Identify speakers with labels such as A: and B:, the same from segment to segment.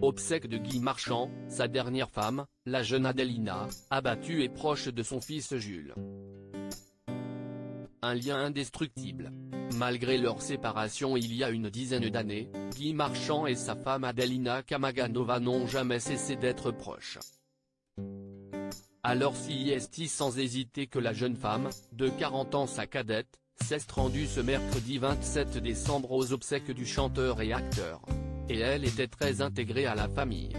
A: Obsèques de Guy Marchand, sa dernière femme, la jeune Adelina, abattue et proche de son fils Jules. Un lien indestructible. Malgré leur séparation il y a une dizaine d'années, Guy Marchand et sa femme Adelina Kamaganova n'ont jamais cessé d'être proches. Alors CIST sans hésiter que la jeune femme, de 40 ans sa cadette, s'est rendue ce mercredi 27 décembre aux obsèques du chanteur et acteur. Et elle était très intégrée à la famille.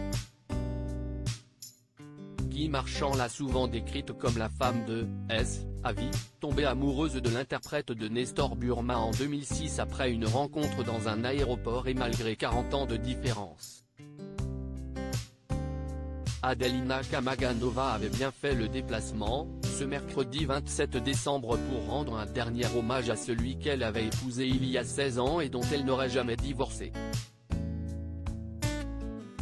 A: Guy Marchand l'a souvent décrite comme la femme de S. à vie, tombée amoureuse de l'interprète de Nestor Burma en 2006 après une rencontre dans un aéroport et malgré 40 ans de différence. Adelina Kamaganova avait bien fait le déplacement, ce mercredi 27 décembre pour rendre un dernier hommage à celui qu'elle avait épousé il y a 16 ans et dont elle n'aurait jamais divorcé.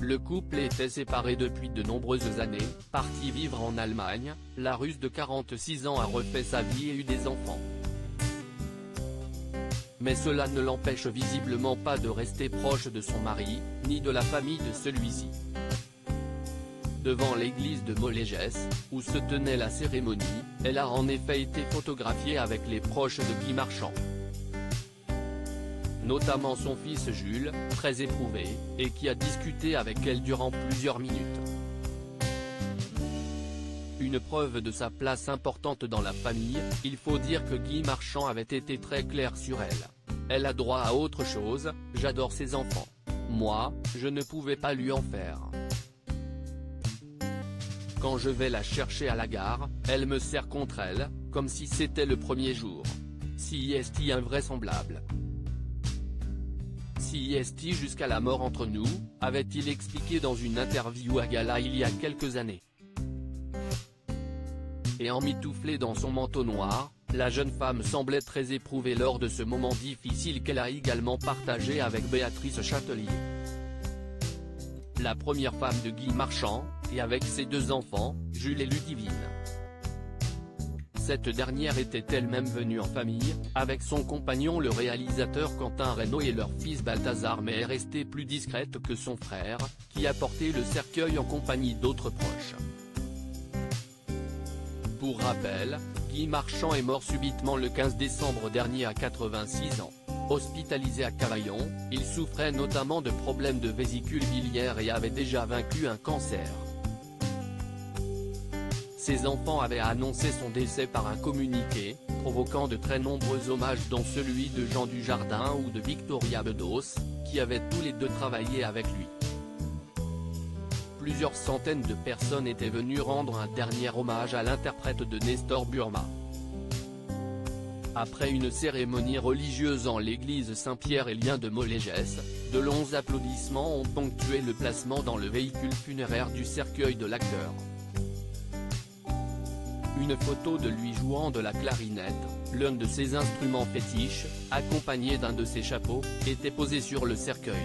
A: Le couple était séparé depuis de nombreuses années, parti vivre en Allemagne, la Russe de 46 ans a refait sa vie et eu des enfants. Mais cela ne l'empêche visiblement pas de rester proche de son mari, ni de la famille de celui-ci. Devant l'église de Molégès, où se tenait la cérémonie, elle a en effet été photographiée avec les proches de Guy Marchand. Notamment son fils Jules, très éprouvé, et qui a discuté avec elle durant plusieurs minutes. Une preuve de sa place importante dans la famille, il faut dire que Guy Marchand avait été très clair sur elle. Elle a droit à autre chose, j'adore ses enfants. Moi, je ne pouvais pas lui en faire. Quand je vais la chercher à la gare, elle me serre contre elle, comme si c'était le premier jour. CIST invraisemblable. CIST jusqu'à la mort entre nous, avait-il expliqué dans une interview à Gala il y a quelques années. Et emmitouflée dans son manteau noir, la jeune femme semblait très éprouvée lors de ce moment difficile qu'elle a également partagé avec Béatrice Châtelier. La première femme de Guy Marchand, et avec ses deux enfants, Jules et Ludivine. Cette dernière était elle-même venue en famille, avec son compagnon le réalisateur Quentin Reynaud et leur fils Balthazar mais est restée plus discrète que son frère, qui a porté le cercueil en compagnie d'autres proches. Pour rappel, Guy Marchand est mort subitement le 15 décembre dernier à 86 ans. Hospitalisé à Cavaillon, il souffrait notamment de problèmes de vésicule biliaire et avait déjà vaincu un cancer. Ses enfants avaient annoncé son décès par un communiqué, provoquant de très nombreux hommages dont celui de Jean Dujardin ou de Victoria Bedos, qui avaient tous les deux travaillé avec lui. Plusieurs centaines de personnes étaient venues rendre un dernier hommage à l'interprète de Nestor Burma. Après une cérémonie religieuse en l'église Saint-Pierre-et-Lien de Molégès, de longs applaudissements ont ponctué le placement dans le véhicule funéraire du cercueil de l'acteur. Une photo de lui jouant de la clarinette, l'un de ses instruments fétiches, accompagné d'un de ses chapeaux, était posée sur le cercueil.